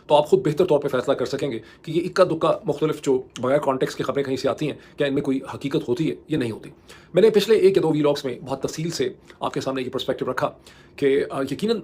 तो आप खुद बेहतर तौर पे फैसला कर सकेंगे कि ये इक्का-दुक्का मुख्तलिफ जो बगैर कॉन्टेक्स्ट की खबरें कहीं से आती हैं, क्या इनमें कोई हकीकत होती है या नहीं होती। मैंने पिछले 1 या 2 व्लॉग्स में बहुत तफ़सील से आपके सामने ये पर्सपेक्टिव रखा कि यकीनन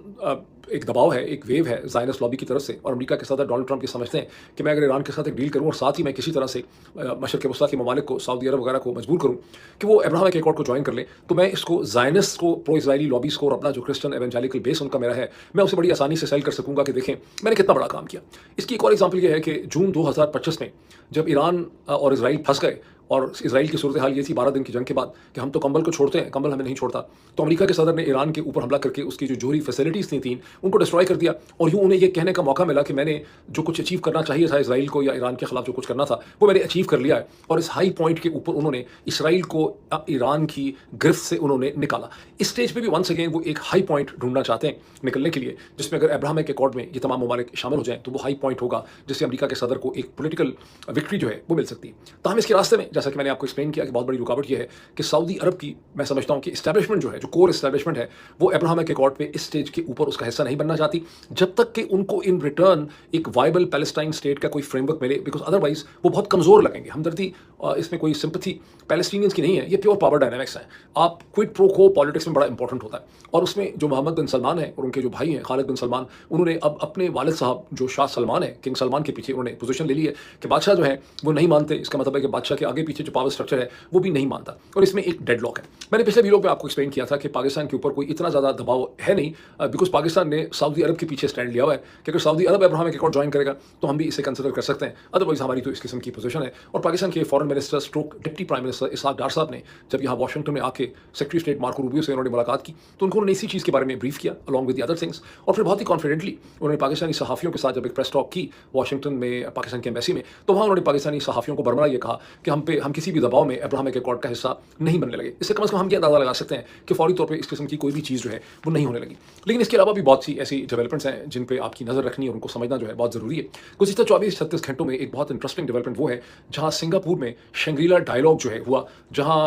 एक दबाव है, एक वेव है ज़ायनिस्ट लॉबी की तरफ से, और अमेरिका के सदर डोनाल्ड ट्रंप ये समझते हैं कि मैं अगर ईरान के साथ एक डील करूँ और साथ ही मैं किसी तरह से मशरिक़ वस्ता के ममालिक को, सऊदी अरब वगैरह को मजबूर करूँ कि वो अब्राहम एक्कॉर्ड को ज्वाइन कर लें, तो मैं इसको ज़ायनिस्ट को, प्रो इज़राइली लॉबीज़ को और अपना जो क्रिश्चियन एवेंजेलिकल बेस उनका मेरा है, मैं उसे बड़ी आसानी से सेल कर सकूँगा कि देखें मैंने कितना बड़ा काम किया। इसकी एक और एग्जाम्पल ये है कि जून 2025 में जब ईरान और इज़राइल फंस गए और इज़राइल की सूरत हाल ये थी 12 दिन की जंग के बाद कि हम तो कंबल को छोड़ते हैं, कंबल हमें नहीं छोड़ता, तो अमेरिका के सदर ने ईरान के ऊपर हमला करके उसकी जो जोहरी फैसिलिटीज़ थी 3 उनको डिस्ट्रॉय कर दिया, और यूँ उन्हें ये कहने का मौका मिला कि मैंने जो कुछ अचीव करना चाहिए था इज़राइल को या ईरान के खिलाफ जो कुछ करना था वो मैंने अचीव कर लिया है। और इस हाई पॉइंट के ऊपर उन्होंने इसराइल को ईरान की गिरफ्त से उन्होंने निकाला। इस स्टेज पर भी वंस अगेन वो एक हाई पॉइंट ढूंढना चाहते हैं निकलने के लिए, जिसमें अगर अब्राहम एक्कॉर्ड में ये तमाम ममालिक शामिल हो जाएं तो वो हाई पॉइंट होगा जिससे अमेरिका के सदर को एक पॉलिटिकल विक्ट्री जो है वो मिल सकती है। ताहम इसके रास्ते में, जैसा कि मैंने आपको एक्सप्लेन किया कि बहुत बड़ी रुकावट ये है कि सऊदी अरब की, मैं समझता हूँ कि इस्टेब्लिशमेंट जो है, जो कोर इस्टेब्लिशमेंट है, वो अब्राहम एक्कॉर्ड पे इस स्टेज के ऊपर उसका हिस्सा नहीं बनना चाहती जब तक कि उनको इन रिटर्न एक वायबल पैलेस्टाइन स्टेट का कोई फ्रेमवर्क मिले, बिकॉज अदरवाइज वो बहुत कमज़ोर लगेंगे। हमदर्दी इसमें कोई सिंपथी पैलेस्टीनियंस की नहीं है, ये प्योर पावर डायनामिक्स है। आप क्विड प्रो को पॉलिटिक्स में बड़ा इंपॉर्टेंट होता है, और उसमें जो मोहम्मद बिन सलमान है और उनके जो भाई हैं खालिद बिन सलमान, उन्होंने अब अपने वालिद साहब जो शाह सलमान है, किंग सलमान के पीछे उन्होंने पोजीशन ले ली है कि बादशाह जो है वो नहीं मानते। इसका मतलब है कि बादशाह के आगे पीछे जो पावर स्ट्रक्चर है वो भी नहीं मानता, और इसमें एक डेडलॉक है। मैंने पिछले वीडियो में आपको एक्सप्लेन किया था कि पाकिस्तान के ऊपर कोई इतना ज़्यादा दबाव है नहीं, बिकॉज पाकिस्तान ने सऊदी अरब के पीछे स्टैंड लिया हुआ है कि अगर सऊदी अरब अब्राहम एक्कॉर्ड ज्वाइन करेगा तो हम भी इसे कंसिडर कर सकते हैं, अदरवाइज हमारी तो इस किस्म की पोजीशन है। और पाकिस्तान के foreign minister stroke deputy prime minister Ishaq Dar साहब ने जब यहाँ वाशिंगटन में आके सेक्रेटरी स्टेट मार्को रूबियो से उन्होंने मुलाकात की तो उन्होंने इसी चीज़ के बारे में ब्रीफ किया along with the other things, और फिर बहुत ही कॉन्फिडेंटली उन्होंने पाकिस्तानी सहाफ़ियों के साथ जब एक प्रेस टॉक की वाशिंगटन में पाकिस्तान की एम्बेसी में, तो वहाँ उन्होंने पाकिस्तानी सहाफ़ियों को बरमला ये कहा कि हम किसी भी दबाव में अब्राहम एक्कॉर्ड का हिस्सा नहीं बनने लगे। इससे कम से कम हम ये अंदाज़ा लगा सकते हैं कि फौरी तौर पर इस किस्म की कोई भी चीज़ जो है वो नहीं होने लगी। लेकिन इसके अलावा भी बहुत सी ऐसी डेवलपमेंट्स हैं जिन पर आपकी नज़र रखनी और उनको समझना जो है बहुत ज़रूरी है। गुज़िश्ता 24-36 घंटों में एक बहुत इंटरेस्टिंग डेवलपमेंट वो है जहाँ सिंगापुर में शंग्रीला डायलॉग जो है हुआ, जहाँ,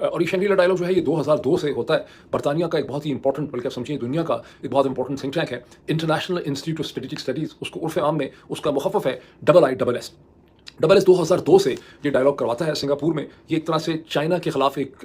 और ये शंग्रीला डायलॉग जो है ये 2002 से होता है। बरतानिया का एक बहुत ही इंपॉर्टेंट, बल्कि आप समझिए दुनिया का एक बहुत इंपॉर्टेंट थिंक टैंक है, international institute of strategic studies, उसको उर्फ़ आम में उसका मुखफ़्फ़ है IISS। 2002 से ये डायलॉग करवाता है सिंगापुर में। ये एक तरह से चाइना के खिलाफ एक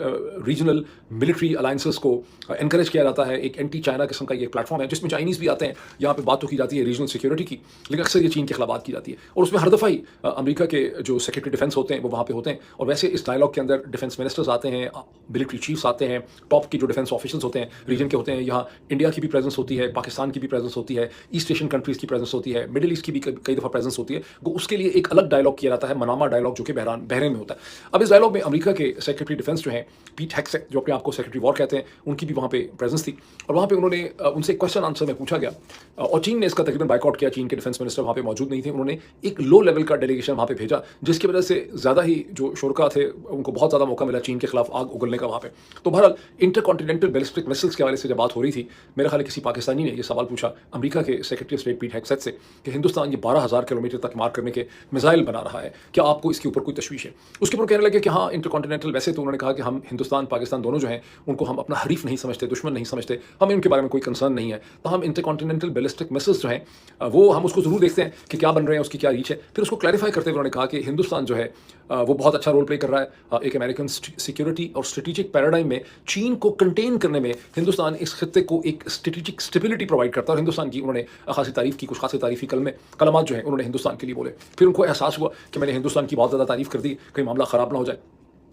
रीजनल मिलिट्री अलायंसेस को एनकरेज किया जाता है। एक एंटी चाइना किस्म का ये प्लेटफॉर्म है जिसमें चाइनीज़ भी आते हैं। यहाँ पे बात तो की जाती है रीजनल सिक्योरिटी की, लेकिन अक्सर ये चीन के खिलाफ बात की जाती है, और उसमें हर दफ़ा ही अमेरिका के जो सेक्रेटरी डिफेंस होते हैं वो वहाँ पे होते हैं। और वैसे इस डायलॉग के अंदर डिफेंस मिनिस्टर्स आते हैं, मिलिट्री चीफ्स आते हैं, टॉप की जो डिफेंस ऑफिसर्स होते हैं रीजन के होते हैं। यहाँ इंडिया की भी प्रेजेंस होती है, पाकिस्तान की भी प्रेजेंस होती है, ईस्ट एशियन कंट्रीज़ की प्रेजेंस होती है, मिडिल ईस्ट की भी कई दफ़ा प्रेजेंस होती है। वो उसके लिए एक अलग डायलॉग किया जाता है, मनामा डायलॉग, जो कि बहरीन में होता है। अब इस डायलॉग में अमेरिका के सेक्रेटरी डिफेंस जो हैं पीट हेग्सेट, जो अपने आप को सेक्रेटरी वॉर कहते हैं, उनकी भी वहाँ पे प्रेजेंस थी, और वहाँ पे उन्होंने उनसे क्वेश्चन आंसर में पूछा गया, और चीन ने इसका तकरीबन बाइकआउट किया। चीन के डिफेंस मिनिस्टर वहाँ पे मौजूद नहीं थे, उन्होंने एक लो लेवल का डेलीगेशन वहाँ पे भेजा, जिसकी वजह से ज़्यादा ही जो शुरका थे उनको बहुत ज़्यादा मौका मिला चीन के खिलाफ आग उगलने का वहाँ पे। तो बहरहाल इंटरकॉन्टिनेंटल बैलिस्टिक मिसाइल्स के हवाले से जब बात हो रही थी, मेरा ख्याल है किसी पाकिस्तानी ने ये सवाल पूछा अमेरिका के सेक्रेटरी ऑफ स्टेट पीट हेग्सेट से कि हिंदुस्तान ये 12,000 किलोमीटर तक मार करने के मिसाइल बना रहा है, क्या आपको इसके ऊपर कोई तशवीश है? उसके ऊपर कहने लगे कि हाँ इंटरकॉन्टिनेंटल, वैसे तो उन्होंने कहा कि हम हिंदुस्तान पाकिस्तान दोनों जो हैं उनको हम अपना हरीफ नहीं समझते, दुश्मन नहीं समझते, हमें उनके बारे में कोई कंसर्न नहीं है, तो हम इंटरकॉन्टिनेंटल बैलिस्टिक मिसाइल्स जो हैं वो हम उसको ज़रूर देखते हैं कि क्या बन रहे हैं, उसकी क्या रीच है। फिर उसको क्लैरिफाई करते हुए उन्होंने कहा कि हिंदुस्तान जो है वो बहुत अच्छा रोल प्ले कर रहा है एक अमेरिकन सिक्योरिटी और स्ट्रेटेजिक पैराडाइम में। चीन को कंटेन करने में हिंदुस्तान इस खत्ते को एक स्ट्रेटेजिक स्टेबिलिटी प्रोवाइड करता है, और हिंदुस्तान की उन्होंने खासी तारीफ़ की, कुछ खासी तारीफ़ी कलमात जो है उन्होंने हिंदुस्तान के लिए बोले। फिर उनको एहसास हुआ कि मैंने हिंदुस्तान की बहुत ज़्यादा तारीफ़ कर दी, कहीं मामला ख़राब ना हो जाए।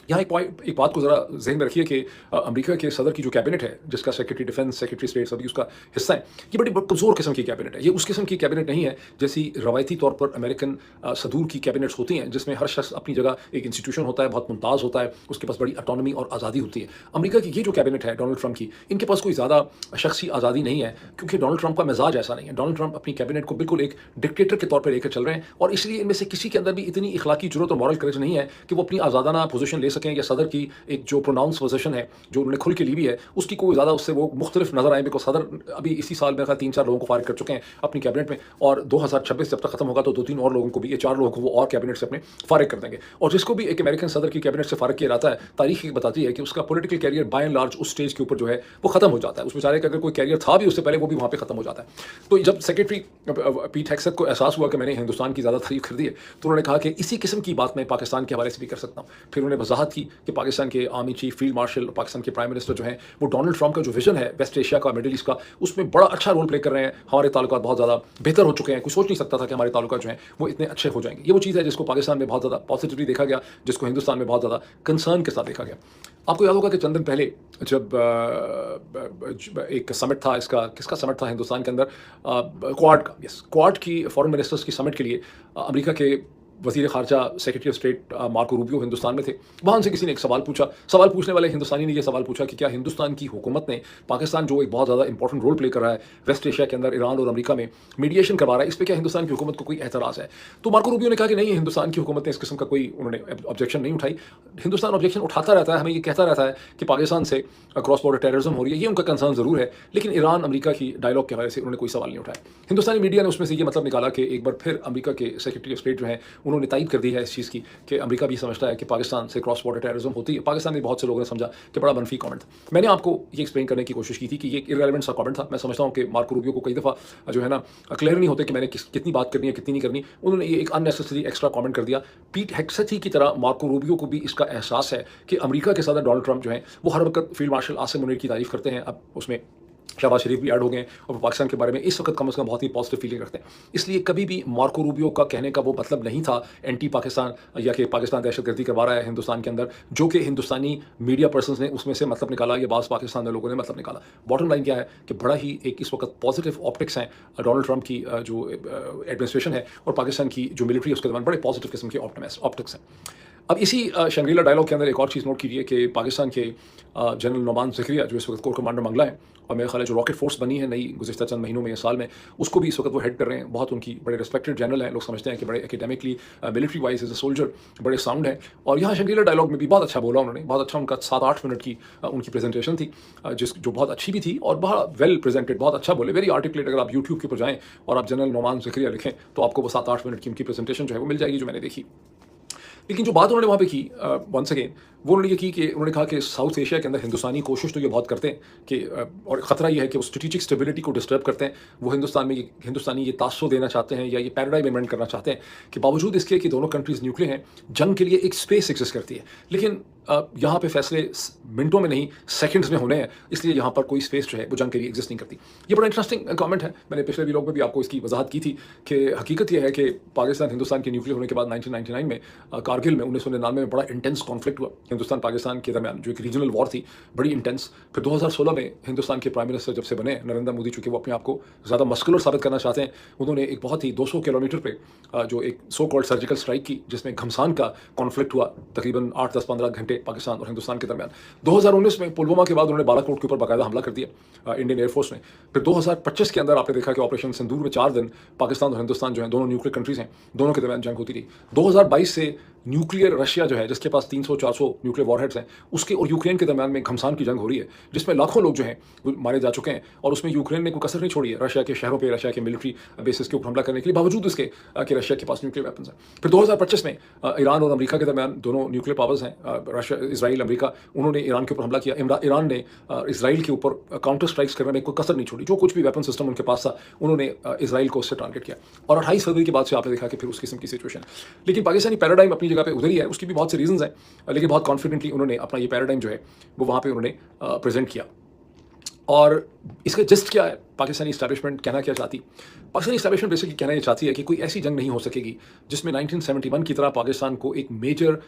यहाँ एक बात को ज़रा ज़हन में रखिए कि अमेरिका के सदर की जो कैबिनेट है, जिसका सेक्रेटरी डिफेंस, सेक्रेटरी स्टेट सभी उसका हिस्सा है, ये बड़ी कमज़ोर किस्म की कैबिनेट है। ये उस किस्म की कैबिनेट नहीं है जैसी रवायती तौर पर अमेरिकन सदूर की कैबिनेट्स होती हैं, जिसमें हर शख्स अपनी जगह एक इंस्टीट्यूशन होता है, बहुत मुमताज़ होता है, उसके पास बड़ी ऑटोनॉमी और आज़ादी होती है। अमेरिका की ये जो कैबिनेट है डोनाल्ड ट्रंप की, इनके पास कोई ज़्यादा शख्सी आज़ादी नहीं है, क्योंकि डोनाल्ड ट्रंप का मिजाज ऐसा नहीं है। डोनाल्ड ट्रंप अपनी कैबिनेट को बिल्कुल एक डिक्टेटर के तौर पर लेकर चल रहे हैं, और इसलिए इनमें से किसी के अंदर भी इतनी इखलाकी ज़रूरत और मॉरल करेज नहीं है कि वो अपनी आज़ादाना पोजीशन ले सकें या सदर की एक जो प्रोनाउंस पोजीशन है जो उन्होंने खुल के ली हुई है उसकी कोई ज़्यादा उससे वो मुख्तलिफ नजर आए, बिकॉज सदर अभी इसी साल में 3-4 लोगों को फारिग कर चुके हैं अपनी कैबिनेट में, और 2026 जब तक खत्म होगा तो 2-3 और लोगों को भी, ये 4 लोगों को वो और कैबिनेट से अपने फारिग कर देंगे। और जिसको भी एक अमेरिकन सदर की कैबिनेट से फारिग किया जाता है, तारीख ये बताती है कि उसका political career by and large उस स्टेज के ऊपर जो है वो खत्म हो जाता है। उस बेचारे का अगर कोई कैरियर था भी उससे पहले, वो भी वहाँ पे खत्म हो जाता है। तो जब सेक्रेटरी पीट हेग्सेथ को एहसास हुआ कि मैंने हिंदुस्तान की ज़्यादा तारीफ कर दी है, तो उन्होंने कहा कि इसी किस्म की बात मैं पाकिस्तान के हवाले से भी कर सकता हूँ। फिर उन्होंने वजाहत की कि पाकिस्तान के army chief, field marshal, Pakistan के प्राइम मिनिस्टर जो हैं वो डोनाल्ड ट्रंप का जो विजन है वेस्ट एशिया का, मिडिल ईस्ट का, उसमें बड़ा अच्छा रोल प्ले कर रहे हैं। हमारे ताल्लुकात बहुत ज़्यादा बेहतर हो चुके हैं, कोई सोच नहीं सकता था कि हमारे ताल्लुकात जो हैं वो इतने अच्छे हो जाएंगे। ये वो चीज़ है जिसको पाकिस्तान में बहुत ज़्यादा पॉजिटिवली देखा गया, जिसको हिंदुस्तान में बहुत ज़्यादा कंसर्न के साथ देखा गया। आपको याद होगा कि चंद दिन पहले जब एक समिट था, इसका किसका समिट था हिंदुस्तान के अंदर, क्वाड का, यस, क्वाड की फॉरेन मिनिस्टर्स की समिट के लिए अमेरिका के वज़ीर ख़ारजा secretary of state Marco Rubio Hindustan में थे। वहाँ उनसे किसी ने एक सवाल पूछा, सवाल पूछने वाले हिंदुस्तानी ने यह सवाल पूछा कि क्या हिंदुस्तान की हुकूमत ने पाकिस्तान जो एक बहुत ज़्यादा इंपॉर्टेंट रोल प्ले कर रहा है वेस्ट एशिया के अंदर, ईरान और अमेरिका में मीडिएशन करवा रहा है, इस पर क्या हिंदुस्तान की हुकूमत को कोई एतराज़ है? तो मार्को रूबियो ने कहा कि नहीं, हिंदुस्तान की हुकूमत ने इस किस्म का कोई, उन्होंने ऑब्जेक्शन नहीं उठाई। हिंदुस्तान ऑब्जेक्शन उठाता रहता है, हमें ये कहता रहता है कि पाकिस्तान से क्रॉस बॉर्डर टेररिज्म हो रही है, ये उनका कंसर्न ज़रूर है, लेकिन ईरान अमेरिका की डायलॉग के हवाले से उन्होंने कोई सवाल नहीं उठाया। हिंदुस्तानी मीडिया ने उसमें से ये मतलब निकाला कि एक बार फिर अमेरिका के सेक्रेटरी ऑफ स्टेट जो हैं उन्होंने तायद कर दी है इस चीज़ की कि अमेरिका भी समझता है कि पाकिस्तान से क्रॉस बॉर्डर टेररिज्म होती है। पाकिस्तान में बहुत से लोगों ने समझा कि बड़ा मनफी कमेंट था। मैंने आपको ये एक्सप्लेन करने की कोशिश की थी कि ये इररेलेवेंट सा कमेंट था। मैं समझता हूँ कि मार्को रूबियो को कई दफ़ा जो है ना क्लियर नहीं होते कि मैंने कितनी बात करनी है, कितनी नहीं करनी। उन्होंने ये एक अननेसेसरी एक्स्ट्रा कमेंट कर दिया। पीट हेग्सेथ ही की तरह मार्को रूबियो को भी इसका एहसास है कि अमेरिका के सदर डोनाल्ड ट्रंप जो है वो हर वक्त फील्ड मार्शल आसिम मुनीर की तारीफ करते हैं, अब उसमें शहबाज शरीफ भी ऐड हो गए और पाकिस्तान के बारे में इस वक्त कम से कम बहुत ही पॉजिटिव फीलिंग रखते हैं। इसलिए कभी भी मार्को रूबियो का कहने का वो मतलब नहीं था एंटी पाकिस्तान या कि पाकिस्तान दहशतगर्दी करवा रहा है हिंदुस्तान के अंदर, जो कि हिंदुस्तानी मीडिया पर्सन्स ने उसमें से मतलब निकाला, या बाज़ पाकिस्तान के लोगों ने मतलब निकाला। बॉटम लाइन क्या है कि बड़ा ही एक इस वक्त पॉजिटिव ऑप्टिक्स हैं डोनाल्ड ट्रंप की जो एडमिनिस्ट्रेशन है और पाकिस्तान की जो मिलिट्री है उसके दौरान बड़े पॉजिटिव किस्म के ऑप्टिक्स हैं। अब इसी शंग्रीला डायलॉग के अंदर एक और चीज़ नोट कीजिए कि पाकिस्तान के जनरल नोमान ज़करिया जो इस वक्त कोर कमांडर मंगला है, और मेरे ख्याल है जो रॉकेट फोर्स बनी है नई गुज़िश्ता चंद महीनों में या साल में, उसको भी इस वक्त वो हेड कर रहे हैं। बहुत उनकी बड़े रिस्पेक्टेड जनरल हैं, लोग समझते हैं कि बड़े academically military wise as a soldier बड़े साउंड है। और यहाँ शंग्रीला डायलॉग में भी बहुत अच्छा बोला उन्होंने, बहुत अच्छा उनका 7-8 मिनट की उनकी प्रेजेंटेशन थी, जो बहुत अच्छी भी थी और बहुत वेल प्रेजेंटेड, बहुत अच्छा बोले, वेरी आर्टिकुलेट। अगर आप यूट्यूब के ऊपर जाएँ और आप जनरल नोमान ज़करिया लिखें तो आपको वो 7-8 मिनट की उनकी प्रेजेंटेशन जो है वो मिल जाएगी, जो मैंने देखी। लेकिन जो बात उन्होंने वहाँ पे की वंस अगेन, वो उन्होंने ये की कि उन्होंने कहा कि साउथ एशिया के अंदर हिंदुस्तानी कोशिश तो ये बहुत करते हैं कि और ख़तरा ये है कि वो स्ट्रेटेजिक स्टेबिलिटी को डिस्टर्ब करते हैं। वो हिंदुस्तान में हिंदुस्तानी ये तासुर देना चाहते हैं या ये पैराडाइम इन्वेंट करना चाहते हैं कि बावजूद इसके कि दोनों कंट्रीज़ न्यूक्लियर हैं, जंग के लिए एक स्पेस एग्जिस्ट करती है, लेकिन यहाँ पे फैसले मिनटों में नहीं सेकंड्स में होने हैं, इसलिए यहाँ पर कोई स्पेस जो है वो जंग के लिए एग्जिस्ट नहीं करती। ये बड़ा इंटरेस्टिंग कमेंट है। मैंने पिछले वीडियो में भी आपको इसकी वजाहत की थी कि हकीकत यह है कि पाकिस्तान हिंदुस्तान के न्यूक्लियर होने के बाद 1999 में कारगिल में 1999 में बड़ा इंटेंस कॉन्फ्लिक्ट हुआ हिंदुस्तान पाकिस्तान के दरमियान, जो एक रीजनल वॉर थी, बड़ी इंटेंस। फिर 2016 में हिंदुस्तान के प्राइम मिनिस्टर जब से बने नरेंद्र मोदी, चूँकि वो अपने आप को ज़्यादा मस्कुलर साबित करना चाहते हैं, उन्होंने एक बहुत ही 200 किलोमीटर पे जो एक सो कॉल्ड सर्जिकल स्ट्राइक की, जिसमें घमसान का कॉन्फ्लिक्ट हुआ तकरीबन 8-10-15 घंटे पाकिस्तान और हिंदुस्तान के दरमियान। 2019 में पुलवामा के बाद उन्होंने बालाकोट के ऊपर बाकायदा हमला कर दिया इंडियन एयरफोर्स ने। फिर 2025 के अंदर आपने देखा कि ऑपरेशन सिंदूर में 4 दिन पाकिस्तान और हिंदुस्तान जो है, दोनों न्यूक्लियर कंट्रीज़ हैं, दोनों के दरमियान जंग होती रही। 2022 से न्यूक्लियर रशिया जो है, जिसके पास 300-400 न्यूक्लियर वॉरहेड्स हैं, उसके और यूक्रेन के दरमियान में घमसान की जंग हो रही है, जिसमें लाखों लोग जो हैं वो मारे जा चुके हैं। और उसमें यूक्रेन ने कोई कसर नहीं छोड़ी है रशिया के शहरों पर, रशिया के मिलिट्री बेसिस के ऊपर हमला करने के लिए, बावजूद इसके कि रशिया के पास न्यूक्लियर वेपन्स हैं। फिर 2025 में ईरान और अमेरिका के दरमियान, दोनों न्यूक्लियर पावर्स हैं, रशिया, इजराइल, अमेरिका, उन्होंने ईरान के ऊपर हमला किया। ईरान ने इजराइल के ऊपर काउंटर स्ट्राइक्स करने में कोई कसर नहीं छोड़ी, जो कुछ भी वेपन सिस्टम उनके पास था उन्होंने इजराइल को उससे टारगेट किया। और 28 फरवरी के बाद से आपने देखा कि फिर उस किस्म की सिचुएशन। लेकिन पाकिस्तानी पैराडाइम अपनी जगह पे उधर ही है, उसकी भी बहुत से रीजंस हैं, लेकिन बहुत कॉन्फिडेंटली उन्होंने अपना ये पैराडाइम जो है वो वहाँ पे उन्होंने प्रेजेंट किया। और इसका जस्ट क्या है, पाकिस्तानी इस्टेब्लिशमेंट कहना क्या चाहती? पाकिस्तानी इस्टेब्लिशमेंट बेसिकली कहना ये चाहती है कि कोई ऐसी जंग नहीं हो सकेगी जिसमें 1971 की तरह पाकिस्तान को एक major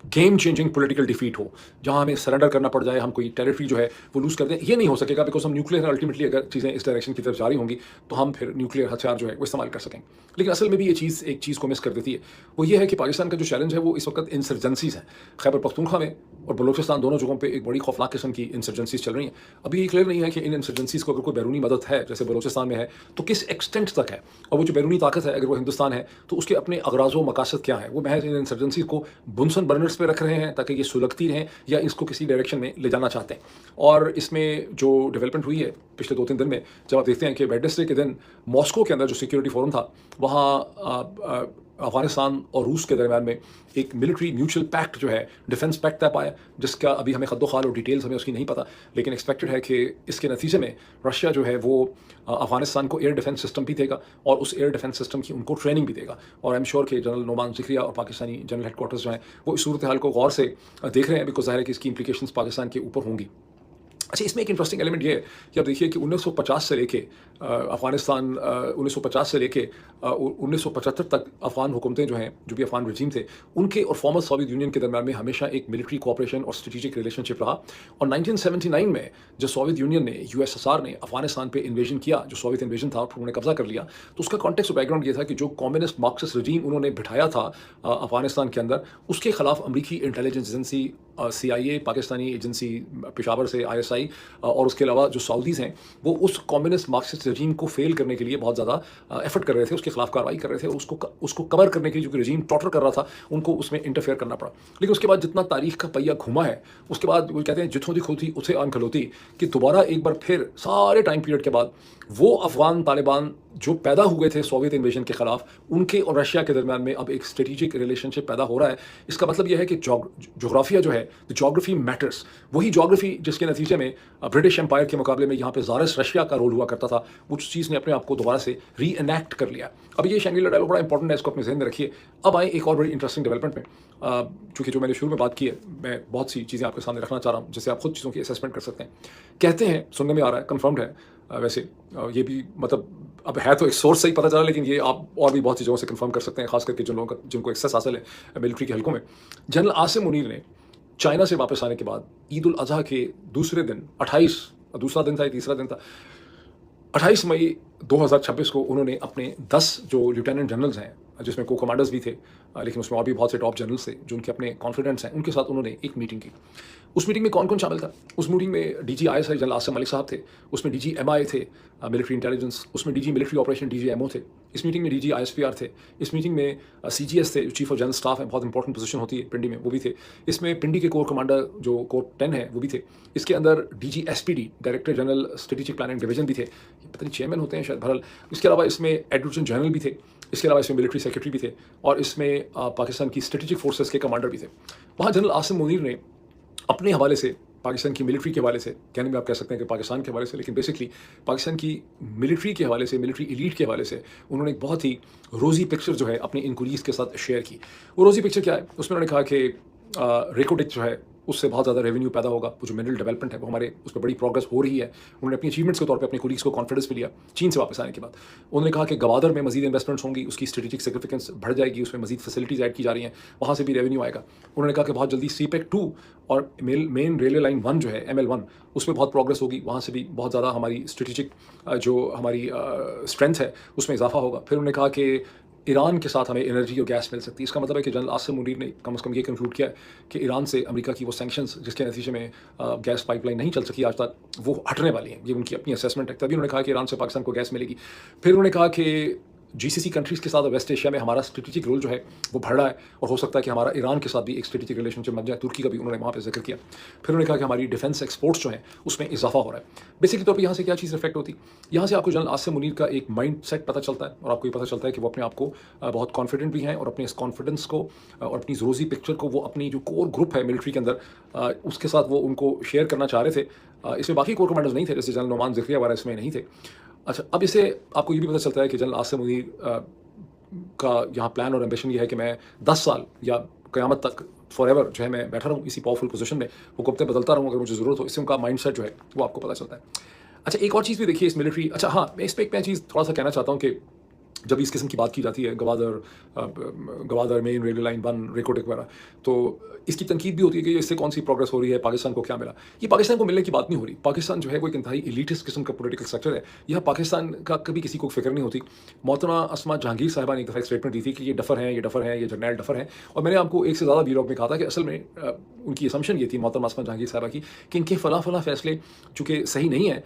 game changing political defeat हो, जहां हमें सरेंडर करना पड़ जाए, हम कोई टेरिटरी जो है वो लूज़ कर दें। ये नहीं हो सकेगा, बिकॉज हम न्यूक्लियर अल्टीमेटली अगर चीज़ें इस डायरेक्शन की तरफ जारी होंगी तो हम फिर न्यूक्लियर हथियार जो है वो इस्तेमाल कर सकेंगे। लेकिन असल में भी ये चीज़ एक चीज़ को मिस कर देती है, वो ये है कि पाकिस्तान का जो चैलेंज है वो इस वक्त इंसर्जेंसीज है। खैबर पख्तूनख्वा में और बलोचिस्तान, दोनों जगहों पर एक बड़ी खौफनाक किस्म की इंसर्जेंसीज चल रही हैं। अभी ये क्लियर नहीं है कि इन इंसर्जेंसीज को अगर कोई बैरूनी मदद है, जैसे बलोचिस्तान में है, तो किस एक्सटेंट तक है, और वो जो बैरूनी ताकत है अगर वो हिंदुस्तान है तो उसके अपने अगराज़ व मकासद क्या है। वो महज इन इंसर्जेंसीज को बुनसन बर्नर ऑर्बिट्स पे रख रहे हैं ताकि ये सुलगती रहें, या इसको किसी डायरेक्शन में ले जाना चाहते हैं। और इसमें जो डेवलपमेंट हुई है पिछले 2-3 दिन में, जब आप देखते हैं कि वेडनेसडे के दिन मॉस्को के अंदर जो सिक्योरिटी फोरम था, वहाँ अफगानिस्तान और रूस के दरमियान में एक मिलिट्री म्यूचुअल पैक्ट जो है, डिफेंस पैक्ट तय पाया, जिसका अभी हमें खद्दो-खाल और डिटेल्स हमें उसकी नहीं पता, लेकिन एक्सपेक्टेड है कि इसके नतीजे में रशिया जो है वो अफगानिस्तान को एयर डिफेंस सिस्टम भी देगा और उस एयर डिफेंस सिस्टम की उनको ट्रेनिंग भी देगा। और आई एम श्योर कि जनरल नोमान ज़िक्रिया और पाकिस्तानी जनरल हेडक्वार्टर्स जो हैं वो इस सूरत हाल को गौर से देख रहे हैं, बिकॉज ज़ाहिर है कि इसकी इंप्लीकेशंस पाकिस्तान के ऊपर होंगी। अच्छा, इसमें एक इंटरेस्टिंग एलिमेंट ये है कि आप देखिए कि 1950 से लेके अफ़गानिस्तान 1950 से लेके 1975 तक अफ़गान हुकूमतें जो हैं, जो भी अफ़गान रजीम थे, उनके और फॉर्मर सोवियत यूनियन के दरमियान में हमेशा एक मिलिट्री कोऑपरेशन और स्ट्रेटेजिक रिलेशनशिप रहा। और 1979 में जब सोवियत यूनियन ने, यूएसएसआर ने अफ़गानिस्तान पे इन्वेजन किया, जो सोवियत इन्वेजन था, फिर उन्होंने कब्जा कर लिया, तो उसका कॉन्टेक्स्ट और बैकग्राउंड ये था कि जो कम्युनिस्ट मार्क्सिस्ट रजीम उन्होंने बिठाया था अफ़गानिस्तान के अंदर, उसके खिलाफ अमरीकी intelligence agency CIA, Pakistani agency Peshawar से ISI, और उसके अलावा जो सऊदीज़ हैं, वो उस कम्युनिस्ट मार्क्सिस्ट रजीम को फेल करने के लिए बहुत ज़्यादा एफर्ट कर रहे थे, उसके खिलाफ कार्रवाई कर रहे थे, और उसको कवर करने के लिए, जो कि रजीम टॉटर कर रहा था, उनको उसमें इंटरफेयर करना पड़ा। लेकिन उसके बाद जितना तारीख का पहिया घुमा है, उसके बाद वो कहते हैं जिथों दी खोती उथे आन खलोती, कि दोबारा एक बार फिर सारे टाइम पीरियड के बाद वो अफगान तालिबान जो पैदा हुए थे सोवियत इन्वेजन के खिलाफ, उनके और रशिया के दरमियान में अब एक स्ट्रेटेजिक रिलेशनशिप पैदा हो रहा है। इसका मतलब यह है कि जोग्राफिया जो है, द जोग्राफी मैटर्स, वही जोग्राफी जिसके नतीजे में ब्रिटिश एम्पायर के मुकाबले में यहाँ पे ज़ारस रशिया का रोल हुआ करता था, उस चीज़ ने अपने आप को दोबारा से री एनैक्ट कर लिया। अब ये शैंग्री-ला डायलॉग बड़ा इंपॉर्टेंट है, इसको अपने ज़हन में रखिए। अब आए एक और बड़ी इंटरेस्टिंग डेवलपमेंट में, चूँकि जो मैंने शुरू में बात की है, मैं बहुत सी चीज़ें आपके सामने रखना चाह रहा हूँ, जिससे आप खुद चीज़ों की असेसमेंट कर सकते हैं। कहते हैं, सुनने में आ रहा है, कन्फर्म्ड है, वैसे ये भी मतलब अब है तो एक सोर्स से ही पता चला, लेकिन ये आप और भी बहुत सी जगहों से कंफर्म कर सकते हैं, खास करके जिन लोगों का, जिनको एक्सेस हासिल है मिलिट्री के हलकों में। जनरल आसिम मुनीर ने चाइना से वापस आने के बाद ईद उल अज़हा के दूसरे दिन 28, दूसरा दिन था, तीसरा दिन था, 28 मई 2026 को उन्होंने अपने 10 जो लेफ्टिनेंट जनरल्स हैं, जिसमें को कमांडर्स भी थे, लेकिन उसमें और भी बहुत से टॉप जनरल्स थे जो उनके अपने कॉन्फिडेंट्स हैं, उनके साथ उन्होंने एक मीटिंग की। उस मीटिंग में कौन कौन शामिल था? उस मीटिंग में DG ISI general Asim Malik साहब थे, उसमें DG MI थे, मिलिट्री इंटेलिजेंस, उसमें DG military operation DG MO थे, इस मीटिंग में DG ISPR थे, इस मीटिंग में CGS थे, चीफ ऑफ जनरल स्टाफ है, बहुत इंपॉर्टेंट पोजीशन होती है पिंडी में, वो भी थे। इसमें पिंडी के कोर कमांडर जो कोर 10 है, वो भी थे। इसके अंदर DG SPD, director general strategic planning division भी थे, पता नहीं चेयरमैन होते हैं शायद, बहरहाल। इसके अलावा इसमें एडजुटेंट जनरल भी थे, इसके अलावा इसमें मिलिट्री सेक्रेटरी भी थे, और इसमें पाकिस्तान की स्ट्रेटेजिक फोर्सेस के कमांडर भी थे। वहाँ जनरल आसिम मुनीर ने अपने हवाले से, पाकिस्तान की मिलिट्री के हवाले से, कहने में आप कह सकते हैं कि पाकिस्तान के हवाले से, लेकिन बेसिकली पाकिस्तान की मिलिट्री के हवाले से, मिलिट्री एलीट के हवाले से उन्होंने एक बहुत ही रोज़ी पिक्चर जो है अपनी इन कुलीज़ के साथ शेयर की। वो रोज़ी पिक्चर क्या है? उसमें उन्होंने कहा कि रेकोटेक जो है उससे बहुत ज़्यादा रेवेन्यू पैदा होगा, वो जो मिनरल डेवलपमेंट है वो हमारे उस पर बड़ी प्रोग्रेस हो रही है। उन्होंने अपनी अचीवमेंट्स के तौर पे अपने कोलीग्स को कॉन्फिडेंस भी लिया चीन से वापस आने के बाद। उन्होंने कहा कि गवादर में मजीद इन्वेस्टमेंट्स होंगी, उसकी स्ट्रेटेजिक सिग्निफिकेंस बढ़ जाएगी, उसमें मजीद फैसिलिटीज़ ऐड की जा रही हैं, वहाँ से भी रेवेन्यू आएगा। उन्होंने कहा कि बहुत जल्दी CPEC 2 और मेन रेलवे लाइन 1 जो है ML1, उसमें बहुत प्रोग्रेस होगी, वहाँ से भी बहुत ज़्यादा हमारी स्ट्रेटेजिक जो हमारी स्ट्रेंथ है उसमें इजाफा होगा। फिर उन्होंने कहा कि ईरान के साथ हमें एनर्जी और गैस मिल सकती है। इसका मतलब है कि जनरल आसिम मुनीर ने कम से कम ये कंक्लूड किया है कि ईरान से अमेरिका की वो सैंक्शंस जिसके नतीजे में गैस पाइपलाइन नहीं चल सकी आज तक, वो हटने वाली हैं। ये उनकी अपनी असेसमेंट है। तभी उन्होंने कहा कि ईरान से पाकिस्तान को गैस मिलेगी। फिर उन्होंने कहा कि GCC कंट्रीज़ के साथ वेस्ट एशिया में हमारा स्ट्रेटेजिक रोल जो है वो बढ़ रहा है, और हो सकता है कि हमारा ईरान के साथ भी एक स्ट्रेटेजिक रिलेशनशिप बन जाए। तुर्की का भी उन्होंने वहाँ पे जिक्र किया। फिर उन्होंने कहा कि हमारी डिफेंस एक्सपोर्ट्स जो हैं उसमें इजाफा हो रहा है। बेसिकली तौर पर यहाँ से क्या चीज़ रिफ्लेक्ट होती है? यहाँ से आपको जनरल आसिम मुनीर का एक माइंड सेट पता चलता है, और आपको ये पता चलता है कि वो अपने आप को बहुत कॉन्फिडेंट भी हैं, और अपने इस कॉन्फिडेंस को और अपनी रोज़ी पिक्चर को वो अपनी जो कोर ग्रुप है मिलिट्री के अंदर उसके साथ वो उनको शेयर करना चाह रहे थे। इसमें बाकी कोर कमांडर्स नहीं थे, जैसे जनरल नोमान ज़िक्रिया वगैरह इसमें नहीं थे। अच्छा, अब इससे आपको ये भी पता चलता है कि जनरल आसिम मुनीर का यहाँ प्लान और एम्बिशन ये है कि मैं 10 साल या क़यामत तक फॉरएवर जो है मैं बैठा रहूँ इसी पावरफुल पोजीशन में, हुकूमतें बदलता रहूँ अगर मुझे ज़रूरत हो। इससे उनका माइंडसेट जो है वो आपको पता चलता है। अच्छा, एक और चीज़ भी देखिए इस मिलिट्री, अच्छा हाँ, मैं इस पर एक चीज़ थोड़ा सा कहना चाहता हूँ कि जब इस किस्म की बात की जाती है, गवादर मेन रेलवे लाइन 1, रेकोटेक वगैरह, तो इसकी तनकीद भी होती है कि इससे कौन सी प्रोग्रेस हो रही है, पाकिस्तान को क्या मिला। ये पाकिस्तान को मिलने की बात नहीं हो रही। पाकिस्तान जो है वो एक इंतहाई एलिटिस्ट किस्म का पॉलिटिकल स्ट्रक्चर है। यह पाकिस्तान का कभी किसी को फिक्र नहीं होती। मोहतरमा अस्मा जहांगीर साहिबा ने एक दफ़ा स्टेटमेंट दी थी कि ये डफ़र हैं, ये डफ़र हैं, ये जर्नैल डफ़र हैं, और मैंने आपको एक से ज़्यादा वीलॉग में कहा था कि असल में उनकी असम्पशन ये थी मोहतरमा अस्मा जहांगीर साहिबा की कि इनके फ़ला फैसले चूँकि सही नहीं है,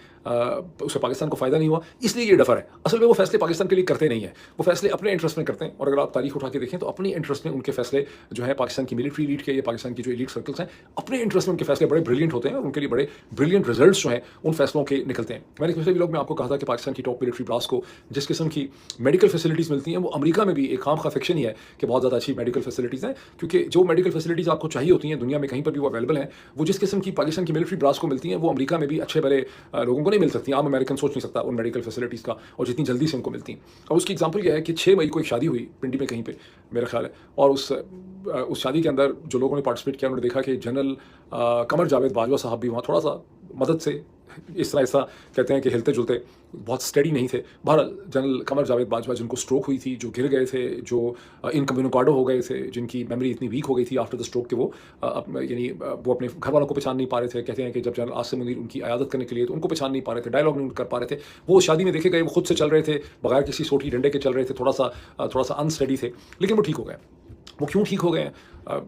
उससे पाकिस्तान को फ़ायदा नहीं हुआ, इसलिए ये डफ़र है। असल में वो फैसले पाकिस्तान के लिए करते नहीं है, वो फैसले अपने इंटरेस्ट में करते हैं। और अगर आप तारीख उठा के देखें तो अपनी इंटरेस्ट में उनके फैसले जो है पाकिस्तान की मिलिट्री एलीट के या पाकिस्तान की जो एलीट सर्कल्स हैं, अपने इंटरेस्ट में उनके फैसले बड़े ब्रिलियंट होते हैं और उनके लिए बड़े ब्रिलियंट रिजल्ट्स जो हैं उन फैसलों के निकलते हैं। मैंने पिछले व्लॉग में आपको कहा था कि पाकिस्तान की टॉप मिलिट्री ब्रास को जिस किस्म की मेडिकल फैसिलिटीज़ मिलती हैं, वो अमेरिका में भी एक खाम खा फिक्शन ही है कि बहुत ज़्यादा अच्छी मेडिकल फैसिलिटीज़ हैं, क्योंकि जो मेडिकल फैसिलिटीज़ आपको चाहिए होती हैं दुनिया में कहीं पर भी वो अवेलेबल हैं, वो जिस किस्म की पाकिस्तान की मिलिट्री ब्रास को मिलती हैं वो अमेरिका में भी अच्छे भले लोगों को नहीं मिल सकती। आम अमेरिकन सोच नहीं सकता उन मेडिकल फैसिलिटीज़ का और जितनी जल्दी से उनको मिलती हैं। और उसकी एग्जाम्पल यह है कि 6 मई को एक शादी हुई पिंडी में कहीं पे, मेरा ख्याल है, और उस शादी के अंदर जो लोगों ने पार्टिसिपेट किया उन्होंने देखा कि जनरल कमर जावेद बाजवा साहब भी वहाँ थोड़ा सा मदद से इस तरह कहते हैं कि हिलते जुलते बहुत स्टडी नहीं थे। बहरहाल जनरल कमर जावेद बाजवा जिनको स्ट्रोक हुई थी, जो गिर गए थे, जो इनकम्युनिकाडो हो गए थे, जिनकी मेमोरी इतनी वीक हो गई थी आफ्टर द स्ट्रोक कि वो यानी वो अपने घर वालों को पहचान नहीं पा रहे थे। कहते हैं कि जब जनरल आसिम मुनीर उनकी अयादत करने के लिए तो उनको पहचान नहीं पा रहे थे, डायलॉग नहीं कर पा रहे थे। वो शादी में देखे गए वो खुद से चल रहे थे, बगैर किसी सोटी डंडे के चल रहे थे, थोड़ा सा अनस्टडी थे, लेकिन वो ठीक हो गए। वो क्यों ठीक हो गए हैं?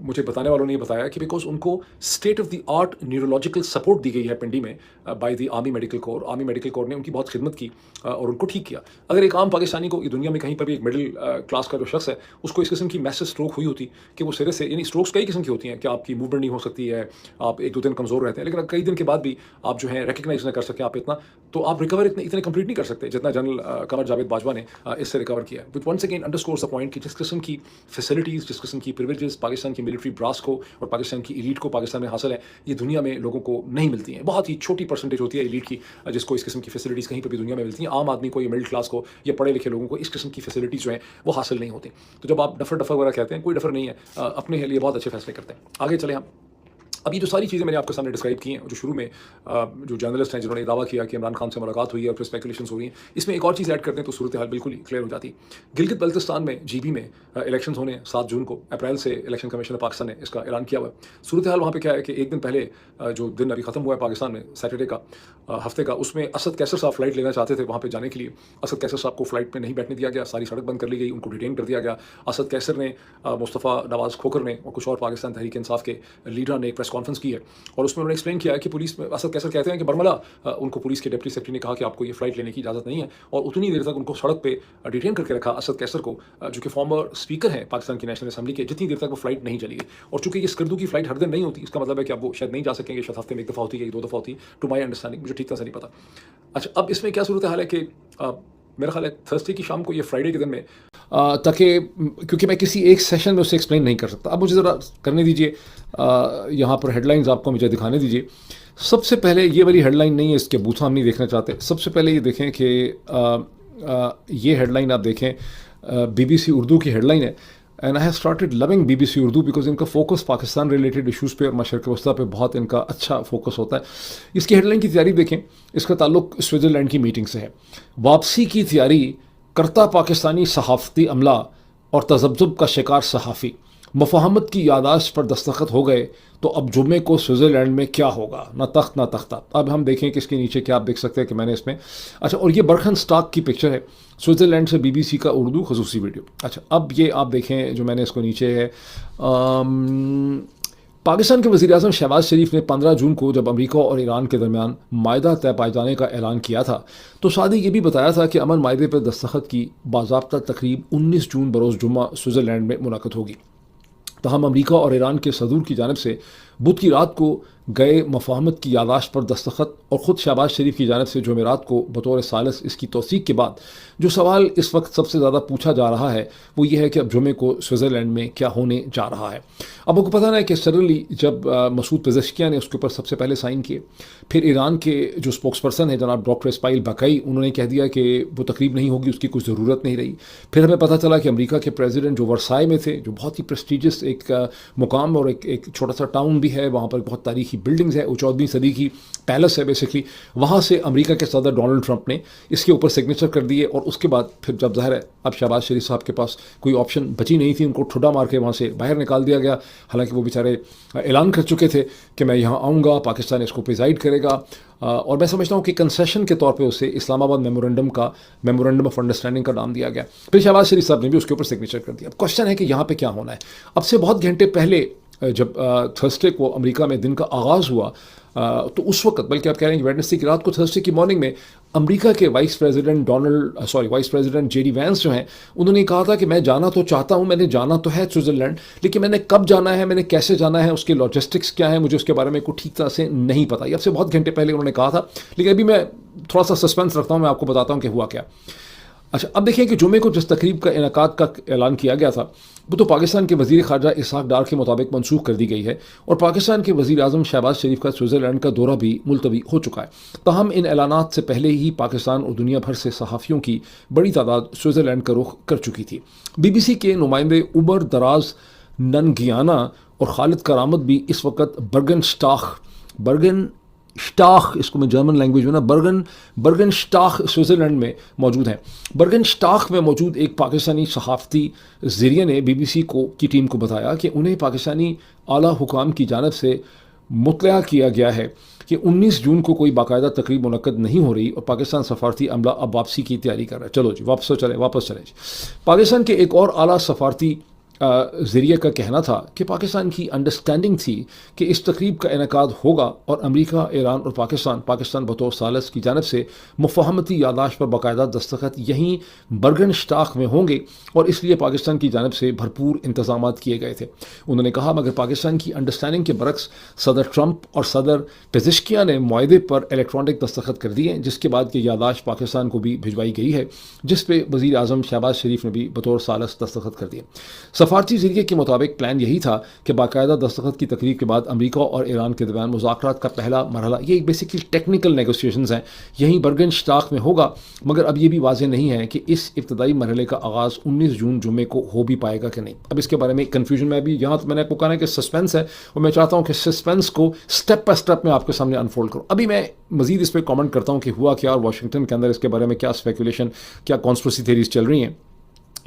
मुझे बताने वालों ने ये बताया कि बिकॉज उनको state of the art neurological support दी गई है पिंडी में by the army medical corps. Army medical corps ने उनकी बहुत खिदमत की और उनको ठीक किया। अगर एक आम पाकिस्तानी को दुनिया में कहीं पर भी एक मिडिल क्लास का जो शख्स है उसको इस किस्म की मैसिव स्ट्रोक हुई होती कि वो सिरे से, यानी स्ट्रोक्स कई किस्म की होती हैं कि आपकी मूवमेंट नहीं हो सकती है, आप 1-2 दिन कमज़ोर रहते हैं, लेकिन कई दिन के बाद भी आप जो है रिकग्नाइज न कर सकें आप इतना, तो आप रिकवर इतने कंप्लीट नहीं कर सकते जितना जनरल कमर जावेद बाजवा ने इससे रिकवर किया। Which once again underscores the point कि जिस किस्म की फैसिलिटीज़, जिस किस्म की प्रिविलेजेस पाकिस्तान की मिलिट्री ब्रास को और पाकिस्तान की एलीट को पाकिस्तान में हासिल है, ये दुनिया में लोगों को नहीं मिलती हैं। बहुत ही छोटी परसेंटेज होती है एलीट की जिसको इस किस्म की फैसिलिटीज़ कहीं पर भी दुनिया में मिलती हैं। आम आदमी को या मिडिल क्लास को या पढ़े लिखे लोगों को इस किस्म की फैसिलिटीज़ जो हैं वो हासिल नहीं होती। तो जब आप डफर वगैरह कहते हैं, कोई डफर नहीं है, अपने लिए बहुत अच्छे फैसले करते हैं। आगे चले हम। अब ये जो सारी चीज़ें मैंने आपके सामने डिस्क्राइब की हैं, जो शुरू में जो जर्नलिस्ट हैं जिन्होंने दावा किया कि इमरान खान से मुलाकात हुई है और फिर स्पेकुलेशंस हो रही हैं, इसमें एक और चीज़ ऐड करते हैं तो सूरत हाल बिल्कुल ही क्लियर हो जाती है। गिलगित बल्तिस्तान में जीबी में इलेक्शन होने 7 जून को, अप्रैल से इलेक्शन कमीशन ऑफ पाकिस्तान ने इसका ऐलान किया हुआ है। सूरत हाल वहाँ पर क्या है कि एक दिन पहले जो दिन अभी ख़त्म हुआ है पाकिस्तान में, सैटरडे का हफ्ते का, उसमें असद कैसर साहब फ्लाइट लेना चाहते थे वहाँ पर जाने के लिए। असद कैसर साहब को फ्लाइट में नहीं बैठने दिया गया, सारी सड़क बंद कर ली गई, उनको डिटेन कर दिया गया। असद कैसर ने, मुस्तफ़ा नवाज़ खोखर ने और कुछ और पाकिस्तान तहरीक इंसाफ के लीडर ने एक प्रेस कॉन्फ्रेंस की है और उसमें उन्होंने एक्सप्लेन किया है कि पुलिस में असद कैसर कहते हैं कि बरमला उनको पुलिस के डिप्टी सेक्रेटरी ने कहा कि आपको ये फ्लाइट लेने की इजाज़त नहीं है, और उतनी देर तक उनको सड़क पे डिटेन करके रखा असद कैसर को, जो कि फॉर्मर स्पीकर हैं पाकिस्तान की नेशनल असेंबली के, जितनी देर तक वो फ्लाइट नहीं चली गई। और चूंकि ये स्कर्दू की फ्लाइट हर दिन नहीं होती, इसका मतलब है कि अब वो शायद नहीं जा सकेंगे, शायद हफ्ते में 1 दफ़ा होती है, 2 दफ़ा होती है, टू माई अंडरस्टैंडिंग, मुझे ठीक तरह से नहीं पता। अच्छा, अब इसमें क्या सूरत हाल है कि मेरा ख्याल है थर्सडे की शाम को, ये फ्राइडे के दिन में, ताकि क्योंकि मैं किसी एक सेशन में उससे एक्सप्लेन नहीं कर सकता, अब मुझे ज़रा करने दीजिए, यहाँ पर हेडलाइंस आपको मुझे दिखाने दीजिए। सबसे पहले ये वाली हेडलाइन नहीं है, इसके बूथा हम नहीं देखना चाहते। सबसे पहले ये देखें कि ये हेडलाइन आप देखें, BBC उर्दू की हेडलाइन है, and I have started loving BBC Urdu because इनका फोकस पाकिस्तान रिलेटेड इशूज़ पे और मशरक़ वस्ता पे बहुत इनका अच्छा फोकस होता है। इसकी हेडलाइन की तैयारी देखें, इसका ताल्लुक स्विट्ज़रलैंड की मीटिंग से है। वापसी की तैयारी करता पाकिस्तानी सहाफ़ती अमला और तज़ब्ज़ुब का शिकार सहाफ़ी, मुफ़ाहमत की यादाश्त पर दस्तखत हो गए, तो अब जुम्मे को स्विट्ज़रलैंड में क्या होगा, ना तख्त ना तख्ता। अब हम देखें कि इसके नीचे क्या आप देख सकते हैं कि मैंने इसमें, अच्छा, और ये बरखन स्टाक की पिक्चर है, स्विट्ज़रलैंड से BBC का उर्दू ख़ुसूसी वीडियो। अच्छा, अब ये आप देखें जो मैंने इसको नीचे है, पाकिस्तान के वज़ीर-ए-आज़म शहबाज शरीफ ने 15 जून को जब अमेरिका और ईरान के दरमियान मायदा तय पाए जाने का ऐलान किया था, तो साथ ही ये भी बताया था कि अमन मायदे पर दस्तखत की बाज़ाब्ता तकरीब 19 जून बरोज़ जुम्मा स्विट्ज़रलैंड में मुनक़्क़द होगी। तहम अमेरिका और ईरान के सदूर की जानिब से बुध की रात को गए मफाहमत की यादाश्त पर दस्तखत और ख़ुद शहबाज शरीफ की जानिब से जुमेरात को बतौर सालिस इसकी तौसीक के बाद जो सवाल इस वक्त सबसे ज़्यादा पूछा जा रहा है वो ये है कि अब जुमे को स्विट्ज़रलैंड में क्या होने जा रहा है। अब आपको पता है कि सडनली जब मसूद पेज़ेश्कियान ने उसके ऊपर सबसे पहले साइन किए, फिर ईरान के जो स्पोक्स पर्सन है जनाब डॉक्टर इस्माइल बाकाई, उन्होंने कह दिया कि वो तकरीब नहीं होगी, उसकी कुछ ज़रूरत नहीं रही। फिर हमें पता चला कि अमेरिका के प्रेसिडेंट जो वर्साई में थे, जो बहुत ही प्रेस्टिजियस एक मुकाम और एक छोटा सा टाउन भी है, वहाँ पर बहुत तारीखी बिल्डिंग्स है, 14वीं सदी की पैलेस है बेसिकली, वहाँ से अमेरिका के सदर डोनाल्ड ट्रंप ने इसके ऊपर सिग्नेचर कर दिए। और उसके बाद फिर जब ज़ाहिर है अब शहबाज शरीफ साहब के पास कोई ऑप्शन बची नहीं थी, उनको ठुड्डा मार के वहाँ से बाहर निकाल दिया गया। हालांकि वो बेचारे ऐलान कर चुके थे कि मैं यहाँ आऊँगा, पाकिस्तान इसको प्रिजाइड करेगा, और मैं समझता हूँ कि कंसेशन के तौर पे उसे इस्लामाबाद मेमोरेंडम ऑफ अंडरस्टैंडिंग का नाम दिया गया। फिर शहबाज शरीफ साहब ने भी उसके ऊपर सिग्नेचर कर दिया। अब क्वेश्चन है कि यहाँ पे क्या होना है। अब से बहुत घंटे पहले जब थर्सडे को अमेरिका में दिन का आगाज़ हुआ, तो उस वक्त, बल्कि आप कह रहे हैं कि वेडनेसडे की रात को, थर्सडे की मॉर्निंग में अमेरिका के वाइस प्रेसिडेंट जेडी वैंस जो हैं, उन्होंने कहा था कि मैं जाना तो चाहता हूं, मैंने जाना तो है स्विट्जरलैंड, लेकिन मैंने कब जाना है, मैंने कैसे जाना है, उसके लॉजिस्टिक्स क्या है, मुझे उसके बारे में कुछ ठीक तरह से नहीं पता। ये अब से बहुत घंटे पहले उन्होंने कहा था, लेकिन अभी मैं थोड़ा सा सस्पेंस रखता हूं, मैं आपको बताता हूं कि हुआ क्या। अच्छा, अब देखिए कि जुमे को जिस तकरीब का इनकाद का ऐलान किया गया था, वो तो पाकिस्तान के वज़ीर ख़ारजा इसहाक डार के मुताबिक मनसूख कर दी गई है, और पाकिस्तान के वज़ीर आज़म शहबाज शरीफ का स्विट्ज़रलैंड का दौरा भी मुलतवी हो चुका है। ताहम इन ऐलानात से पहले ही पाकिस्तान और दुनिया भर से सहाफ़ियों की बड़ी तादाद स्विट्ज़रलैंड का रुख कर चुकी थी। BBC के नुमाइंदे उबर दराज ननगियाना और खालिद करामत भी इस वक्त बर्गन स्टाख, इसको मैं जर्मन लैंग्वेज में ना बर्गन स्टाख स्विट्ज़रलैंड में मौजूद हैं। बर्गन स्टाख में मौजूद एक पाकिस्तानी सहाफ़ती ज़रिए ने BBC की टीम को बताया कि उन्हें पाकिस्तानी आला हुकाम की जानिब से मुतला किया गया है कि 19 जून को कोई बाकायदा तकरीब मुनक्कद नहीं हो रही और पाकिस्तान सफारती अमला अब वापसी की तैयारी कर रहा है। चलो जी, वापस चले जी। पाकिस्तान के एक और आला सफारती ज़रिए का कहना था कि पाकिस्तान की अंडरस्टैंडिंग थी कि इस तकरीब का इनकाद होगा और अमेरिका, ईरान और पाकिस्तान बतौर सालस की जानब से मुफाहमती यादाश्त पर बाकायदा दस्तखत यहीं बर्गन स्टाख में होंगे, और इसलिए पाकिस्तान की जानब से भरपूर इंतजाम किए गए थे। उन्होंने कहा, मगर पाकिस्तान की अंडरस्टैंडिंग के बरक्स सदर ट्रंप और सदर पेजिशकिया ने मुआहदे पर इलेक्ट्रॉनिक दस्तखत कर दिए, जिसके बाद ये यादाश्त पाकिस्तान को भी भिजवाई गई है, जिस पे वज़ीर आज़म शहबाज शरीफ ने भी बतौर सालस दस्तखत कर दिए। सफारती ज़रिए के मुताबिक प्लान यही था कि बाकायदा दस्तखत की तकरीब के बाद अमेरिका और ईरान के दरमियान मुज़ाकरात का पहला मरहला, ये बेसिकली टेक्निकल नेगोशिएशंस हैं, यहीं बर्गन स्टाख में होगा, मगर अब ये भी वाज़ेह नहीं है कि इस इब्तदाई मरहले का आगाज़ 19 जून जुम्मे को हो भी पाएगा कि नहीं। अब इसके बारे में कन्फ्यूजन में भी, यहाँ तो मैंने आपको कहा है कि सस्पेंस है, और मैं चाहता हूँ कि सस्पेंस को स्टेप बाय स्टेप मैं आपके सामने अनफोल्ड करूँ। अभी मैं मज़ीद इस पर कॉमेंट करता हूँ कि हुआ क्या, और वाशिंगटन के अंदर इसके बारे में क्या स्पेकुलेशन, क्या कॉन्स्पिरेसी थ्योरीज चल रही हैं।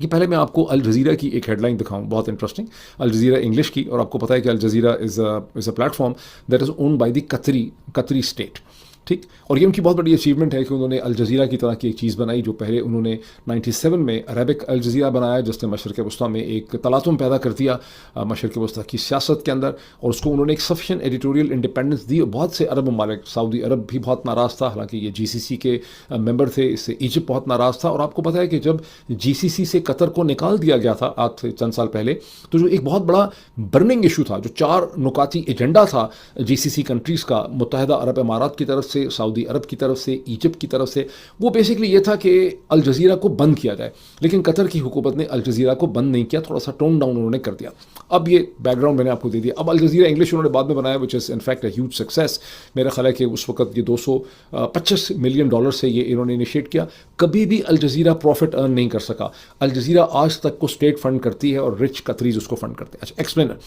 कि पहले मैं आपको अल जज़ीरा की एक हेडलाइन दिखाऊं, बहुत इंटरेस्टिंग, अल जज़ीरा इंग्लिश की, और आपको पता है कि Al Jazeera is a platform that is owned by the Qatari state, ठीक। और ये उनकी बहुत बड़ी अचीवमेंट है कि उन्होंने अल जज़ीरा की तरह की एक चीज़ बनाई, जो पहले उन्होंने 97 में अरबिक अल जज़ीरा बनाया, जिसने मशरक़ वस्ता में एक तलातुम पैदा कर दिया मशरक़ वस्ता की सियासत के अंदर, और उसको उन्होंने एक सफिशिएंट एडिटोरियल इंडिपेंडेंस दी। बहुत से अरब ममालिक, सऊदी अरब भी बहुत नाराज़ था, हालांकि ये GCC के मेंबर थे, इससे इजिप्ट बहुत नाराज़ था। और आपको पता है कि जब GCC से कतर को निकाल दिया गया था आज से चंद साल पहले, तो जो एक बहुत बड़ा बर्निंग इशू था, जो 4 नुकाती एजेंडा था GCC कंट्रीज़ का, मुत्तहिदा अरब इमारात की तरफ से, सऊदी अरब की तरफ से, इजिप्ट की तरफ से, वो बेसिकली ये था कि अल जज़ीरा को बंद किया जाए। लेकिन कतर की हुकूमत ने अल जज़ीरा को बंद नहीं किया, थोड़ा सा टोन डाउन उन्होंने कर दिया। अब ये बैकग्राउंड मैंने आपको दे दिया। अब अल जज़ीरा इंग्लिश उन्होंने बाद में बनाया, which is in fact a huge success. मेरा ख्याल है कि उस वक्त ये $225 मिलियन से ये इन्होंने इनिशिएट किया। कभी भी अल जज़ीरा प्रॉफिट अर्न नहीं कर सका। अल जज़ीरा आज तक को स्टेट फंड करती है और रिच कतरीज उसको फंड करते हैं। अच्छा, explainer,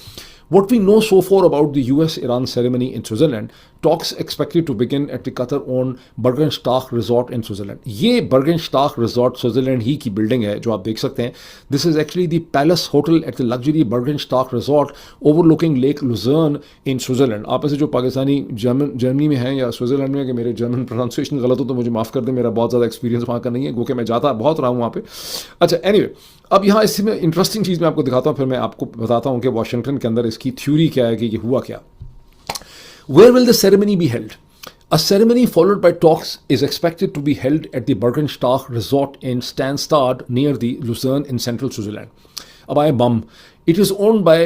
what we know so far about the US-Iran ceremony in Switzerland, talks expected to begin at the Qatar-owned Bergenstock Resort in Switzerland. ये Bergenstock Resort स्विट्जरलैंड ही की बिल्डिंग है, जो आप देख सकते हैं। This is actually the Palace Hotel at the luxury Bergenstock Resort overlooking Lake Luzerne in Switzerland. आप ऐसे जो पाकिस्तानी जर्मनी में हैं या स्विट्जरलैंड में, कि मेरे जर्मन प्रोनाउंसिएशन गलत हो तो मुझे माफ़ कर दें, मेरा बहुत ज़्यादा एक्सपीरियंस वहाँ का नहीं है, वो कि मैं जाता बहुत रहा हूँ वहाँ पे। अच्छा, एनीवे, अब यहाँ इसमें इंटरेस्टिंग चीज़ मैं आपको दिखाता हूँ, फिर मैं आपको बताता हूँ कि वाशिंगटन के अंदर इसकी थ्योरी क्या है, कि ये हुआ क्या। Where will the ceremony be held? A ceremony followed by talks is expected to be held at the Bergenstock Resort in Stanstad near the Lucerne in central Switzerland. अब आए बम। It is owned by